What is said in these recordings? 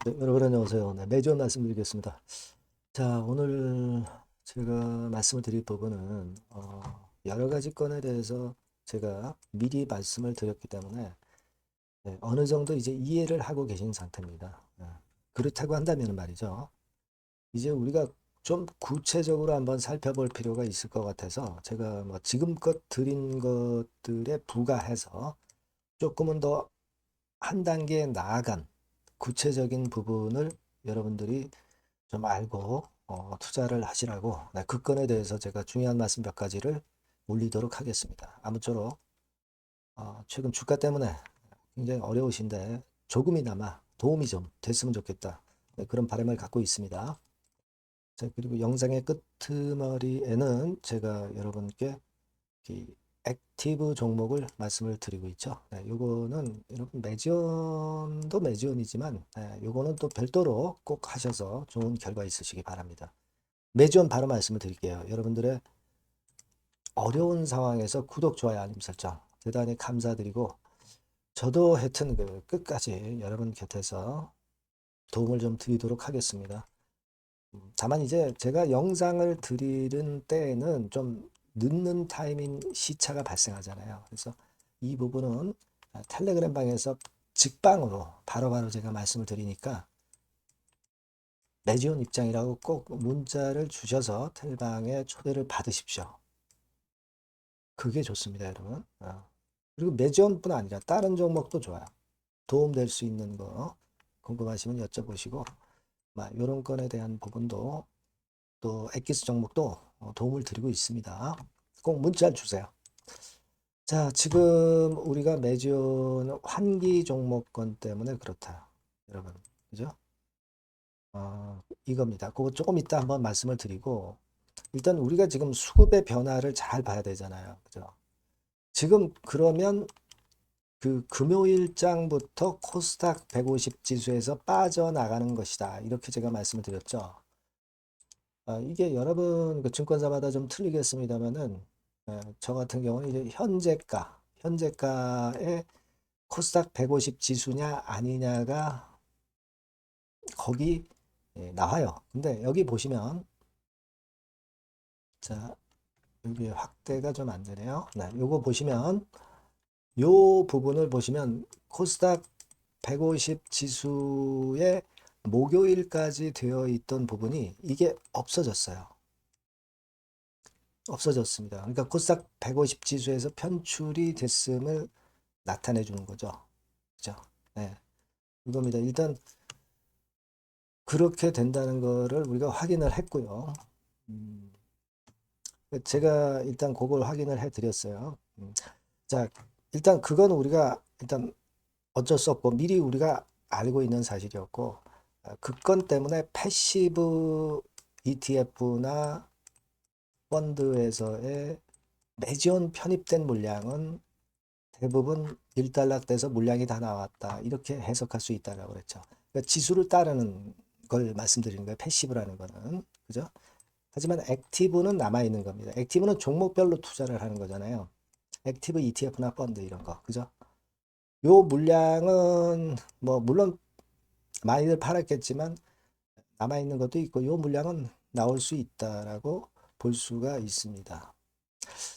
네, 여러분 안녕하세요. 네, 매주 말씀드리겠습니다. 자, 오늘 제가 말씀을 드릴 부분은 여러 가지 건에 대해서 제가 미리 말씀을 드렸기 때문에 어느 정도 이제 이해를 하고 계신 상태입니다. 그렇다고 한다면 말이죠. 이제 우리가 좀 구체적으로 한번 살펴볼 필요가 있을 것 같아서 제가 뭐 지금껏 드린 것들에 부가해서 조금은 더 한 단계 나아간 구체적인 부분을 여러분들이 좀 알고 투자를 하시라고 그 건에 대해서 제가 중요한 말씀 몇 가지를 올리도록 하겠습니다. 아무쪼록 최근 주가 때문에 굉장히 어려우신데 조금이나마 도움이 좀 됐으면 좋겠다. 그런 바람을 갖고 있습니다. 자, 그리고 영상의 끄트머리에는 제가 여러분께 이 액티브 종목을 말씀을 드리고 있죠. 요거는 여러분 매지원도 매지원이지만 요거는 또 별도로 꼭 하셔서 좋은 결과 있으시기 바랍니다. 매지원 바로 말씀을 드릴게요. 여러분들의 어려운 상황에서 구독, 좋아요, 알림 설정 대단히 감사드리고 저도 하여튼 끝까지 여러분 곁에서 도움을 좀 드리도록 하겠습니다. 다만 이제 제가 영상을 드리는 때에는 좀 늦는 타이밍 시차가 발생하잖아요. 그래서 이 부분은 텔레그램 방에서 직방으로 바로바로 제가 말씀을 드리니까 매지원 입장이라고 꼭 문자를 주셔서 텔방에 초대를 받으십시오. 그게 좋습니다, 여러분. 그리고 매지원뿐 아니라 다른 종목도 좋아요. 도움될 수 있는 거 궁금하시면 여쭤보시고 이런 건에 대한 부분도 또 엑기스 종목도 도움을 드리고 있습니다. 꼭 문자 주세요. 자, 지금 우리가 매지원 환기 종목권 때문에 그렇다. 여러분, 그죠? 이겁니다. 그거 조금 이따 한번 말씀을 드리고 일단 우리가 지금 수급의 변화를 잘 봐야 되잖아요. 그죠? 지금 그러면 그 금요일장부터 코스닥 150 지수에서 빠져나가는 것이다. 이렇게 제가 말씀을 드렸죠. 이게 여러분 그 증권사마다 좀 틀리겠습니다만은 저 같은 경우는 이제 현재가에 코스닥 150 지수냐 아니냐가 거기 나와요. 근데 여기 보시면 자 여기 확대가 좀 안 되네요. 네, 요거 보시면 요 부분을 보시면 코스닥 150 지수의 목요일까지 되어 있던 부분이 이게 없어졌어요. 없어졌습니다. 그러니까 코스닥 150 지수에서 편출이 됐음을 나타내 주는 거죠. 그죠? 네. 이겁니다. 일단 그렇게 된다는 거를 우리가 확인을 했고요. 음, 제가 일단 그걸 확인을 해 드렸어요. 자, 일단 그건 우리가 일단 어쩔 수 없고 미리 우리가 알고 있는 사실이었고 그 건 때문에 패시브 ETF나 펀드에서의 매지원 편입된 물량은 대부분 일단락돼서 물량이 다 나왔다. 이렇게 해석할 수 있다라고 그랬죠. 그러니까 지수를 따르는 걸 말씀드리는 거예요. 패시브라는 거는. 그죠? 하지만 액티브는 남아있는 겁니다. 액티브는 종목별로 투자를 하는 거잖아요. 액티브 ETF나 펀드 이런 거. 그죠? 요 물량은 뭐 물론 많이들 팔았겠지만 남아있는 것도 있고 요 물량은 나올 수 있다라고 볼 수가 있습니다.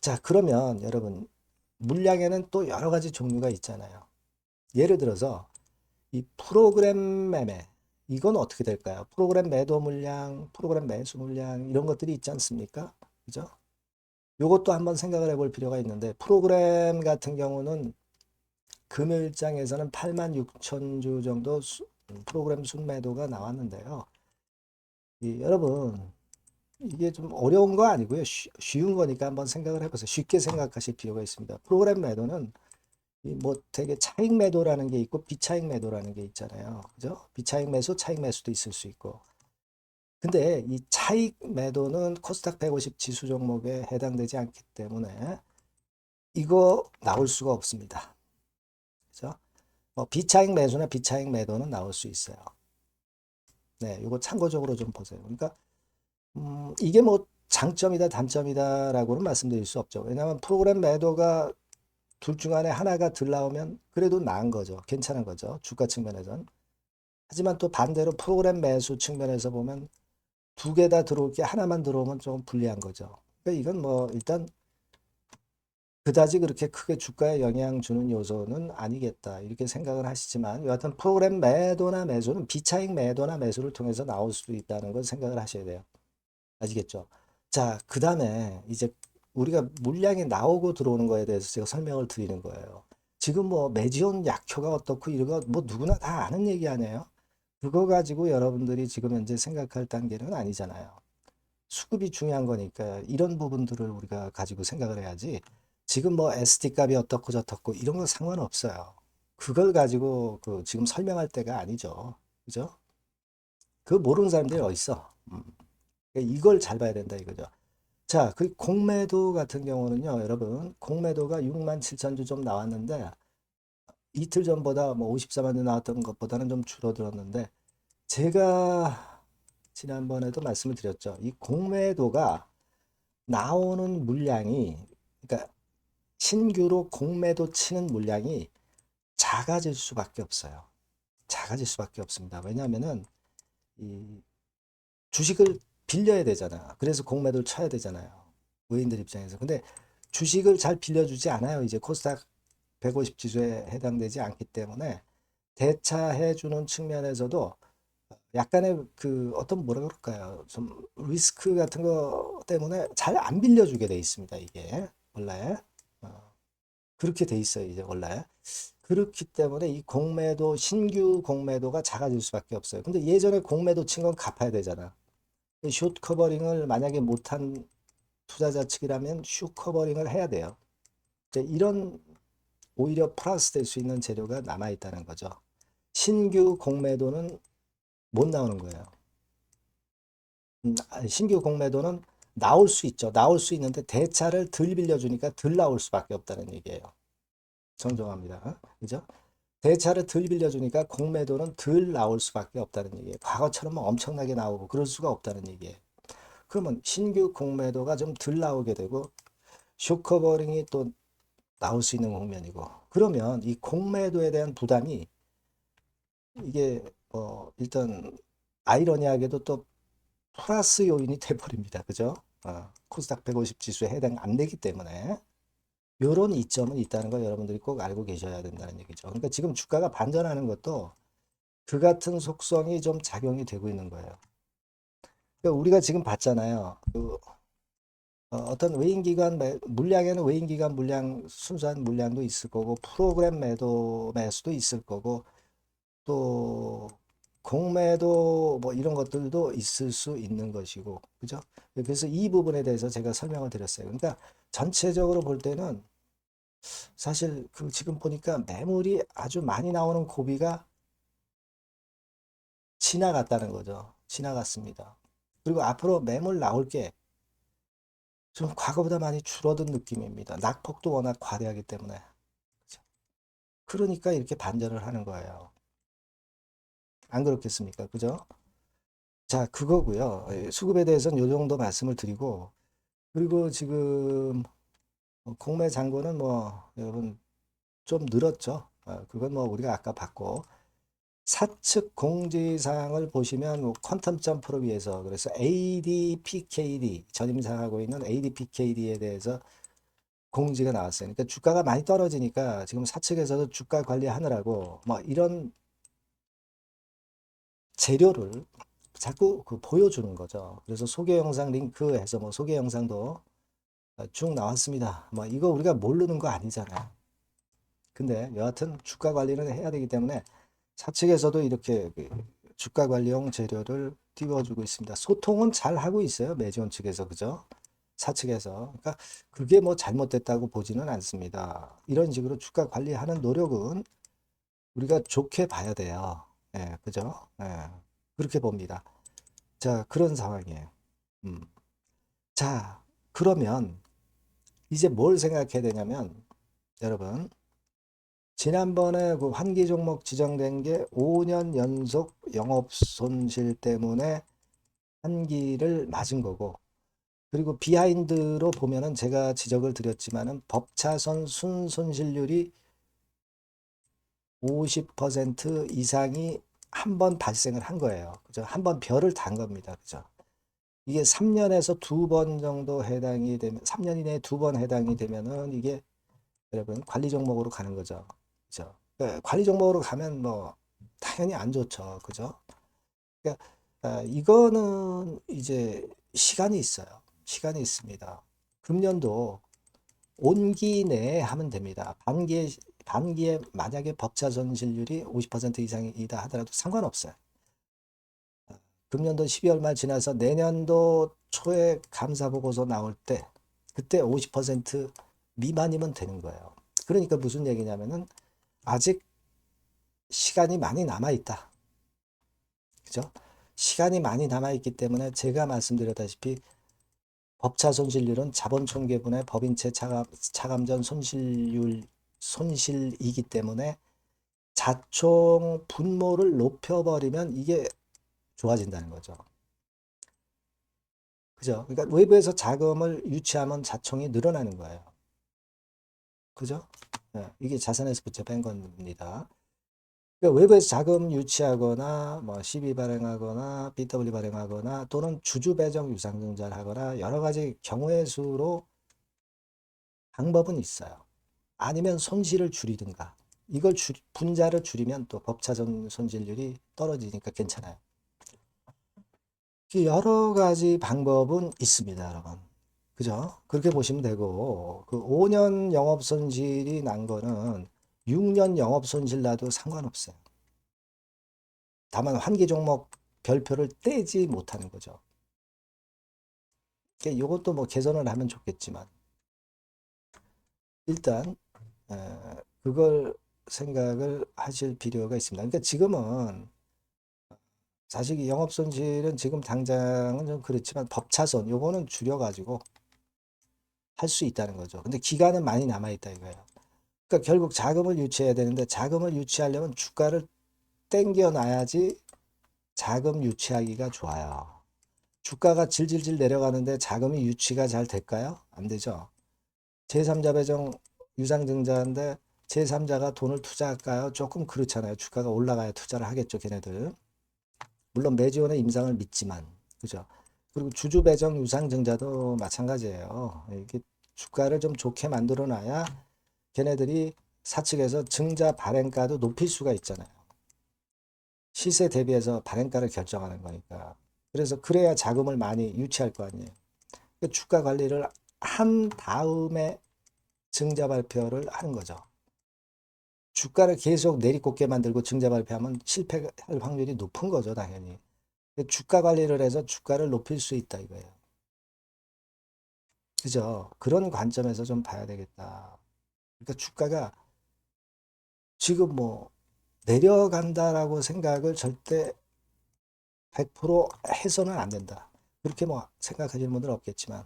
자, 그러면 여러분 물량에는 또 여러 가지 종류가 있잖아요. 예를 들어서 이 프로그램 매매 이건 어떻게 될까요? 프로그램 매도 물량, 프로그램 매수 물량 이런 것들이 있지 않습니까? 그죠? 요것도 한번 생각을 해볼 필요가 있는데 프로그램 같은 경우는 금요일장에서는 8만 6천 주 정도 프로그램 순매도가 나왔는데요. 여러분 이게 좀 어려운 거 아니고요. 쉬운 거니까 한번 생각을 해보세요. 쉽게 생각하실 필요가 있습니다. 프로그램 매도는 뭐 되게 차익 매도라는 게 있고 비차익 매도라는 게 있잖아요. 그죠? 비차익 매수, 차익 매수도 있을 수 있고. 근데 이 차익 매도는 코스닥 150 지수 종목에 해당되지 않기 때문에 이거 나올 수가 없습니다. 그죠? 비차익 매수나 비차익 매도는 나올 수 있어요. 네, 이거 참고적으로 좀 보세요. 그러니까 이게 뭐 장점이다 단점이다라고는 말씀드릴 수 없죠. 왜냐하면 프로그램 매도가 둘 중 안에 하나가 들 나오면 그래도 나은 거죠. 괜찮은 거죠. 주가 측면에선. 하지만 또 반대로 프로그램 매수 측면에서 보면 두 개 다 들어올 게 하나만 들어오면 좀 불리한 거죠. 그러니까 이건 뭐 일단 그다지 그렇게 크게 주가에 영향 주는 요소는 아니겠다 이렇게 생각을 하시지만 여하튼 프로그램 매도나 매수는 비차익 매도나 매수를 통해서 나올 수도 있다는 걸 생각을 하셔야 돼요. 아시겠죠? 자, 그 다음에 이제 우리가 물량이 나오고 들어오는 거에 대해서 제가 설명을 드리는 거예요. 지금 뭐 매지온 약효가 어떻고 이런 거 뭐 누구나 다 아는 얘기 아니에요? 그거 가지고 여러분들이 지금 현재 생각할 단계는 아니잖아요. 수급이 중요한 거니까 이런 부분들을 우리가 가지고 생각을 해야지. 지금 뭐 SD 값이 어떻고 저떻고 이런 거 상관없어요. 그걸 가지고 그 지금 설명할 때가 아니죠. 그죠? 그 모르는 사람들이 어디 있어? 그러니까 이걸 잘 봐야 된다 이거죠. 자, 그 공매도 같은 경우는요, 여러분, 공매도가 6만 7천 주 좀 나왔는데 이틀 전보다 뭐 54만 주 나왔던 것보다는 좀 줄어들었는데 제가 지난번에도 말씀을 드렸죠. 이 공매도가 나오는 물량이 그러니까 신규로 공매도 치는 물량이 작아질 수밖에 없어요. 작아질 수밖에 없습니다. 왜냐하면은 이 주식을 빌려야 되잖아. 그래서 공매도를 쳐야 되잖아요. 외인들 입장에서. 근데 주식을 잘 빌려주지 않아요. 이제 코스닥 150 지수에 해당되지 않기 때문에 대차해주는 측면에서도 약간의 그 어떤 뭐라 그럴까요? 좀 리스크 같은 거 때문에 잘 안 빌려주게 돼 있습니다. 이게 원래 그렇게 돼 있어요. 이제 원래 그렇기 때문에 이 공매도 신규 공매도가 작아질 수밖에 없어요. 근데 예전에 공매도 친 건 갚아야 되잖아. 숏 커버링을 만약에 못한 투자자 측이라면 숏 커버링을 해야 돼요. 이제 이런 오히려 플러스 될 수 있는 재료가 남아 있다는 거죠. 신규 공매도는 못 나오는 거예요. 신규 공매도는 나올 수 있죠. 나올 수 있는데 대차를 덜 빌려주니까 덜 나올 수밖에 없다는 얘기예요. 정정합니다. 그죠? 대차를 덜 빌려주니까 공매도는 덜 나올 수밖에 없다는 얘기예요. 과거처럼 엄청나게 나오고 그럴 수가 없다는 얘기예요. 그러면 신규 공매도가 좀 덜 나오게 되고 숏커버링이 또 나올 수 있는 국면이고 그러면 이 공매도에 대한 부담이 이게 일단 아이러니하게도 또 플러스 요인이 돼버립니다. 그죠? 코스닥 150 지수에 해당 안 되기 때문에 이런 이점은 있다는 거 여러분들이 꼭 알고 계셔야 된다는 얘기죠. 그러니까 지금 주가가 반전하는 것도 그 같은 속성이 좀 작용이 되고 있는 거예요. 그러니까 우리가 지금 봤잖아요. 어떤 외인기관 물량에는 외인기관 물량 순수한 물량도 있을 거고 프로그램 매수도 있을 거고 또 공매도 뭐 이런 것들도 있을 수 있는 것이고 그죠? 그래서 이 부분에 대해서 제가 설명을 드렸어요. 그러니까 전체적으로 볼 때는 사실 그 지금 보니까 매물이 아주 많이 나오는 고비가 지나갔다는 거죠. 지나갔습니다. 그리고 앞으로 매물 나올 게 좀 과거보다 많이 줄어든 느낌입니다. 낙폭도 워낙 과대하기 때문에. 그죠? 그러니까 이렇게 반전을 하는 거예요. 안 그렇겠습니까? 그죠? 자, 그거고요. 수급에 대해서는 이 정도 말씀을 드리고 그리고 지금 공매 잔고는 뭐 여러분 좀 늘었죠. 그건 뭐 우리가 아까 봤고 사측 공지사항을 보시면 뭐 퀀텀 점프를 위해서 그래서 ADPKD 전임사하고 있는 ADPKD에 대해서 공지가 나왔어요. 그러니까 주가가 많이 떨어지니까 지금 사측에서도 주가 관리하느라고 뭐 이런 재료를 자꾸 그 보여주는 거죠. 그래서 소개 영상 링크해서 뭐 소개 영상도 쭉 나왔습니다. 뭐 이거 우리가 모르는 거 아니잖아요. 근데 여하튼 주가 관리는 해야 되기 때문에 사측에서도 이렇게 그 주가 관리용 재료를 띄워주고 있습니다. 소통은 잘 하고 있어요. 매지원 측에서 그죠? 사측에서. 그러니까 그게 뭐 잘못됐다고 보지는 않습니다. 이런 식으로 주가 관리하는 노력은 우리가 좋게 봐야 돼요. 예, 그죠? 예, 그렇게 봅니다. 자, 그런 상황이에요. 음. 자, 그러면 이제 뭘 생각해야 되냐면 여러분 지난번에 그 환기 종목 지정된 게 5년 연속 영업 손실 때문에 환기를 맞은 거고 그리고 비하인드로 보면은 제가 지적을 드렸지만은 법차선 순손실률이 50% 이상이 한 번 발생을 한 거예요. 그죠? 한 번 별을 단 겁니다. 그죠? 이게 3년에서 2번 정도 해당이 되면, 3년 이내에 2번 해당이 되면은 이게 여러분 관리 종목으로 가는 거죠. 그죠? 그러니까 관리 종목으로 가면 뭐 당연히 안 좋죠. 그죠? 그러니까 이거는 이제 시간이 있어요. 시간이 있습니다. 금년도 온기 내에 하면 됩니다. 반기에 만약에 법차 손실률이 50% 이상이다 하더라도 상관없어요. 금년도 12월 말 지나서 내년도 초에 감사 보고서 나올 때 그때 50% 미만이면 되는 거예요. 그러니까 무슨 얘기냐면은 아직 시간이 많이 남아 있다. 그죠? 시간이 많이 남아 있기 때문에 제가 말씀드렸다시피 법차 손실률은 자본 총계분의 법인채 차감전 손실이기 때문에 자총 분모를 높여버리면 이게 좋아진다는 거죠. 그죠? 그러니까 외부에서 자금을 유치하면 자총이 늘어나는 거예요. 그죠? 네, 이게 자산에서 부채 뺀 겁니다. 그러니까 외부에서 자금 유치하거나 뭐 시비 발행하거나 BW 발행하거나 또는 주주 배정 유상증자를 하거나 여러 가지 경우의 수로 방법은 있어요. 아니면 손실을 줄이든가. 분자를 줄이면 또 법차전 손실률이 떨어지니까 괜찮아요. 여러 가지 방법은 있습니다, 여러분. 그죠? 그렇게 보시면 되고, 그 5년 영업 손실이 난 거는 6년 영업 손실 나도 상관없어요. 다만 환기 종목 별표를 떼지 못하는 거죠. 이것도 뭐 개선을 하면 좋겠지만, 일단, 그걸 생각을 하실 필요가 있습니다. 그러니까 지금은 사실 이 영업 손실은 지금 당장은 좀 그렇지만 법차손 요거는 줄여가지고 할 수 있다는 거죠. 근데 기간은 많이 남아 있다 이거예요. 그러니까 결국 자금을 유치해야 되는데 자금을 유치하려면 주가를 땡겨 놔야지 자금 유치하기가 좋아요. 주가가 질질질 내려가는데 자금이 유치가 잘 될까요? 안 되죠. 제3자 배정 유상증자인데 제3자가 돈을 투자할까요? 조금 그렇잖아요. 주가가 올라가야 투자를 하겠죠, 걔네들. 물론 매지원의 임상을 믿지만, 그죠? 그리고 주주 배정 유상증자도 마찬가지예요. 이게 주가를 좀 좋게 만들어 놔야 걔네들이 사측에서 증자 발행가도 높일 수가 있잖아요. 시세 대비해서 발행가를 결정하는 거니까. 그래서 그래야 자금을 많이 유치할 거 아니에요. 주가 관리를 한 다음에 증자 발표를 하는 거죠. 주가를 계속 내리꽂게 만들고 증자 발표하면 실패할 확률이 높은 거죠, 당연히. 주가 관리를 해서 주가를 높일 수 있다 이거예요. 그죠? 그런 관점에서 좀 봐야 되겠다. 그러니까 주가가 지금 뭐 내려간다라고 생각을 절대 100% 해서는 안 된다. 그렇게 뭐 생각하시는 분들은 없겠지만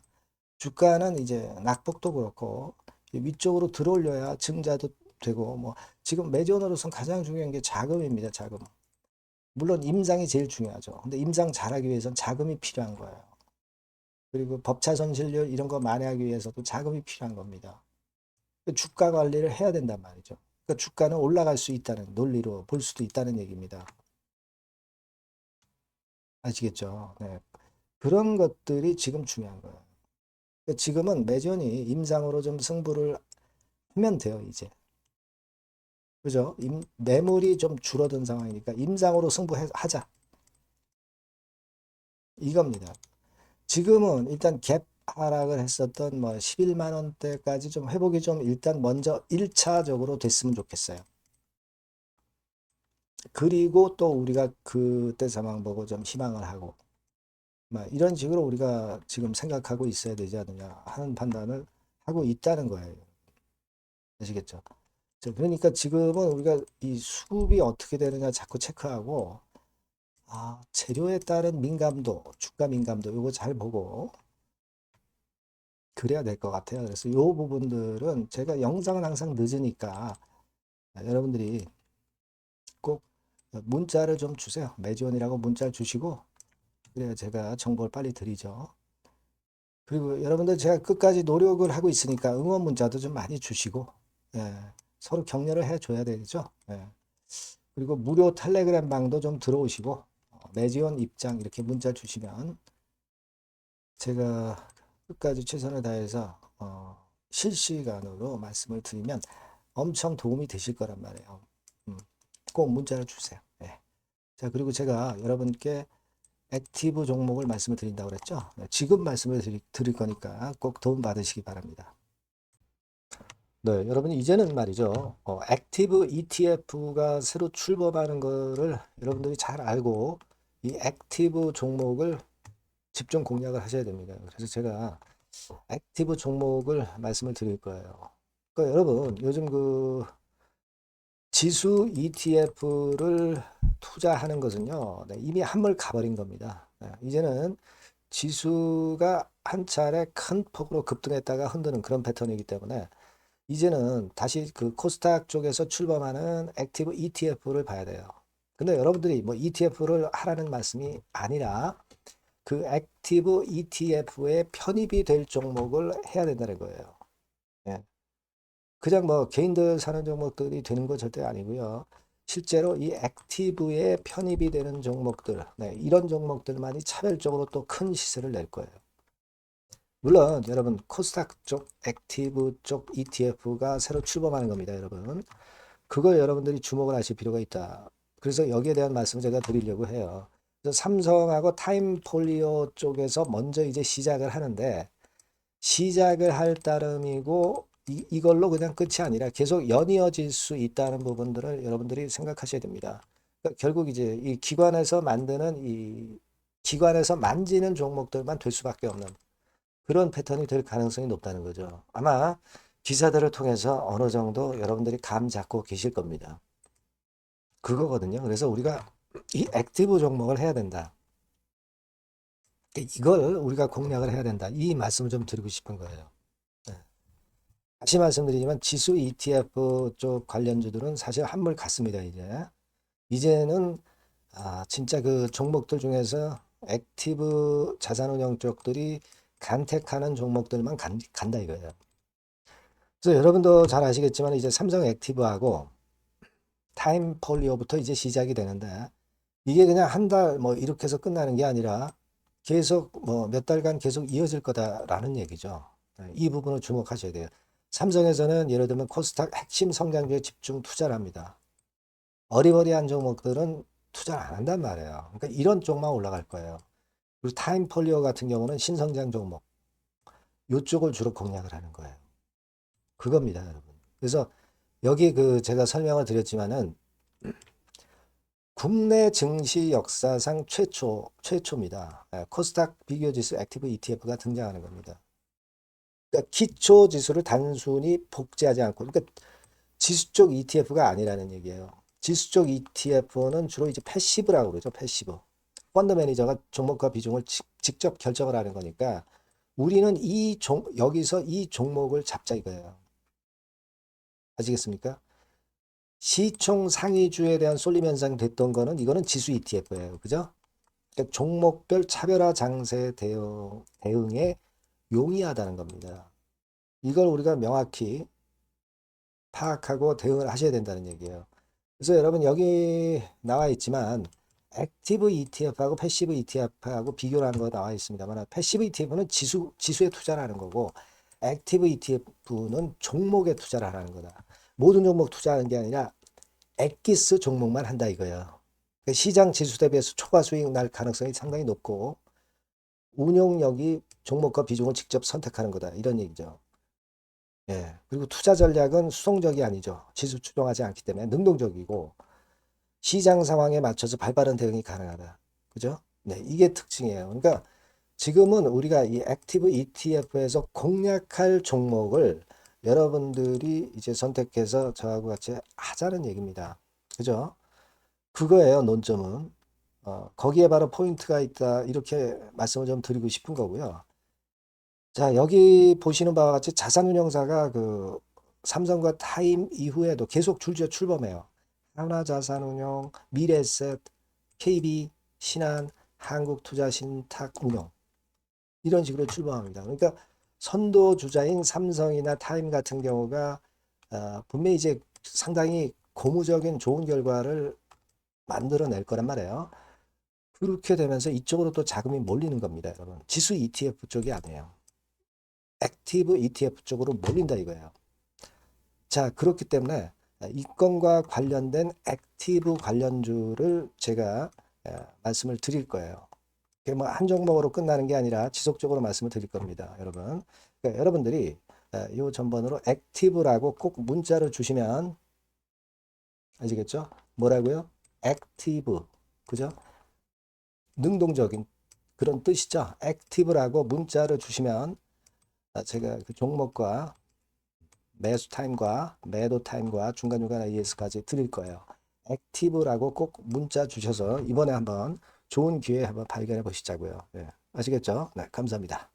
주가는 이제 낙폭도 그렇고 위쪽으로 들어올려야 증자도 되고 뭐 지금 매전으로선 가장 중요한 게 자금입니다. 자금. 물론 임상이 제일 중요하죠. 근데 임상 잘하기 위해서는 자금이 필요한 거예요. 그리고 법차 손실률 이런 거 만회하기 위해서도 자금이 필요한 겁니다. 주가 관리를 해야 된단 말이죠. 그러니까 주가는 올라갈 수 있다는 논리로 볼 수도 있다는 얘기입니다. 아시겠죠? 네. 그런 것들이 지금 중요한 거예요. 그러니까 지금은 매전이 임상으로 좀 승부를 하면 돼요, 이제. 그죠? 매물이 좀 줄어든 상황이니까 임상으로 승부하자. 이겁니다. 지금은 일단 갭 하락을 했었던 뭐 11만 원대까지 좀 회복이 좀 일단 먼저 1차적으로 됐으면 좋겠어요. 그리고 또 우리가 그때 상황 보고 좀 희망을 하고 막 이런 식으로 우리가 지금 생각하고 있어야 되지 않느냐 하는 판단을 하고 있다는 거예요. 아시겠죠? 그러니까 지금은 우리가 이 수급이 어떻게 되느냐 자꾸 체크하고 재료에 따른 민감도, 주가 민감도 이거 잘 보고 그래야 될 것 같아요. 그래서 이 부분들은 제가 영상은 항상 늦으니까 여러분들이 꼭 문자를 좀 주세요. 매주원이라고 문자를 주시고 그래야 제가 정보를 빨리 드리죠. 그리고 여러분들 제가 끝까지 노력을 하고 있으니까 응원 문자도 좀 많이 주시고 예, 서로 격려를 해줘야 되겠죠. 예. 그리고 무료 텔레그램 방도 좀 들어오시고 매지원 입장 이렇게 문자 주시면 제가 끝까지 최선을 다해서 실시간으로 말씀을 드리면 엄청 도움이 되실 거란 말이에요. 꼭 문자를 주세요. 네. 자, 그리고 제가 여러분께 액티브 종목을 말씀을 드린다고 그랬죠. 네, 지금 말씀을 드릴 거니까 꼭 도움 받으시기 바랍니다. 네, 여러분 이제는 말이죠. 액티브 ETF가 새로 출범하는 거를 여러분들이 잘 알고 이 액티브 종목을 집중 공략을 하셔야 됩니다. 그래서 제가 액티브 종목을 말씀을 드릴 거예요. 그러니까 여러분 요즘 그 지수 ETF를 투자하는 것은요, 네, 이미 한물 가버린 겁니다. 네, 이제는 지수가 한 차례 큰 폭으로 급등했다가 흔드는 그런 패턴이기 때문에 이제는 다시 그 코스닥 쪽에서 출범하는 액티브 ETF를 봐야 돼요. 근데 여러분들이 뭐 ETF를 하라는 말씀이 아니라 그 액티브 ETF에 편입이 될 종목을 해야 된다는 거예요. 예. 그냥 뭐 개인들 사는 종목들이 되는 건 절대 아니고요. 실제로 이 액티브에 편입이 되는 종목들, 네, 이런 종목들만이 차별적으로 또 큰 시세를 낼 거예요. 물론 여러분 코스닥 쪽 액티브 쪽 ETF가 새로 출범하는 겁니다, 여러분. 그걸 여러분들이 주목을 하실 필요가 있다. 그래서 여기에 대한 말씀을 제가 드리려고 해요. 그래서 삼성하고 타임폴리오 쪽에서 먼저 이제 시작을 하는데 시작을 할 따름이고 이걸로 그냥 끝이 아니라 계속 연이어질 수 있다는 부분들을 여러분들이 생각하셔야 됩니다. 그러니까 결국 이제 이 기관에서 만드는 이 기관에서 만지는 종목들만 될 수밖에 없는 그런 패턴이 될 가능성이 높다는 거죠. 아마 기사들을 통해서 어느 정도 여러분들이 감 잡고 계실 겁니다. 그거거든요. 그래서 우리가 이 액티브 종목을 해야 된다. 이걸 우리가 공략을 해야 된다. 이 말씀을 좀 드리고 싶은 거예요. 네. 다시 말씀드리지만 지수 ETF 쪽 관련주들은 사실 한물 갔습니다. 이제는 진짜 그 종목들 중에서 액티브 자산운용 쪽들이 간택하는 종목들만 간다 이거예요. 그래서 여러분도 잘 아시겠지만 이제 삼성 액티브하고 타임폴리오부터 이제 시작이 되는데 이게 그냥 한 달 뭐 이렇게 해서 끝나는 게 아니라 계속 뭐 몇 달간 계속 이어질 거다라는 얘기죠. 네, 이 부분을 주목하셔야 돼요. 삼성에서는 예를 들면 코스닥 핵심 성장주에 집중 투자를 합니다. 어리버리한 종목들은 투자를 안 한단 말이에요. 그러니까 이런 쪽만 올라갈 거예요. 그리고 타임폴리오 같은 경우는 신성장 종목 이쪽을 주로 공략을 하는 거예요. 그겁니다, 여러분. 그래서 여기 그 제가 설명을 드렸지만은 국내 증시 역사상 최초입니다. 코스닥 비교지수 액티브 ETF가 등장하는 겁니다. 그러니까 기초 지수를 단순히 복제하지 않고, 그러니까 지수 쪽 ETF가 아니라는 얘기예요. 지수 쪽 ETF는 주로 이제 패시브라고 그러죠. 패시브. 펀드 매니저가 종목과 비중을 직접 결정을 하는 거니까 우리는 여기서 이 종목을 잡자 이거예요. 아시겠습니까? 시총 상위주에 대한 쏠림 현상이 됐던 거는 이거는 지수 ETF예요. 그죠? 그러니까 종목별 차별화 장세 대응에 용이하다는 겁니다. 이걸 우리가 명확히 파악하고 대응을 하셔야 된다는 얘기예요. 그래서 여러분 여기 나와 있지만 액티브 ETF하고 패시브 ETF하고 비교를 하는 거 나와 있습니다만 패시브 ETF는 지수에 투자를 하는 거고 액티브 ETF는 종목에 투자를 하는 거다. 모든 종목 투자하는 게 아니라 엑기스 종목만 한다 이거예요. 시장 지수 대비해서 초과 수익 날 가능성이 상당히 높고 운용력이 종목과 비중을 직접 선택하는 거다 이런 얘기죠. 예. 그리고 투자 전략은 수동적이 아니죠. 지수 추종하지 않기 때문에 능동적이고 시장 상황에 맞춰서 발빠른 대응이 가능하다. 그죠? 네, 이게 특징이에요. 그러니까 지금은 우리가 이 액티브 ETF에서 공략할 종목을 여러분들이 이제 선택해서 저하고 같이 하자는 얘기입니다. 그죠? 그거예요, 논점은. 거기에 바로 포인트가 있다. 이렇게 말씀을 좀 드리고 싶은 거고요. 자, 여기 보시는 바와 같이 자산운용사가 그 삼성과 타임 이후에도 계속 줄지어 출범해요. 하나자산운용, 미래에셋, KB, 신한, 한국투자신탁운용 이런 식으로 출범합니다. 그러니까 선도 주자인 삼성이나 타임 같은 경우가 분명히 이제 상당히 고무적인 좋은 결과를 만들어낼 거란 말이에요. 그렇게 되면서 이쪽으로 또 자금이 몰리는 겁니다, 여러분. 지수 ETF 쪽이 아니에요. 액티브 ETF 쪽으로 몰린다 이거예요. 자, 그렇기 때문에 이건과 관련된 액티브 관련주를 제가 말씀을 드릴 거예요. 그게 뭐 한 종목으로 끝나는 게 아니라 지속적으로 말씀을 드릴 겁니다, 여러분. 그러니까 여러분들이 이 전번으로 액티브라고 꼭 문자를 주시면 아시겠죠? 뭐라고요? 액티브. 그죠? 능동적인 그런 뜻이죠. 액티브라고 문자를 주시면 제가 그 종목과 매수 타임과 매도 타임과 중간중간 AS까지 드릴 거예요. 액티브라고 꼭 문자 주셔서 이번에 한번 좋은 기회 한번 발견해 보시자고요. 네, 아시겠죠? 네, 감사합니다.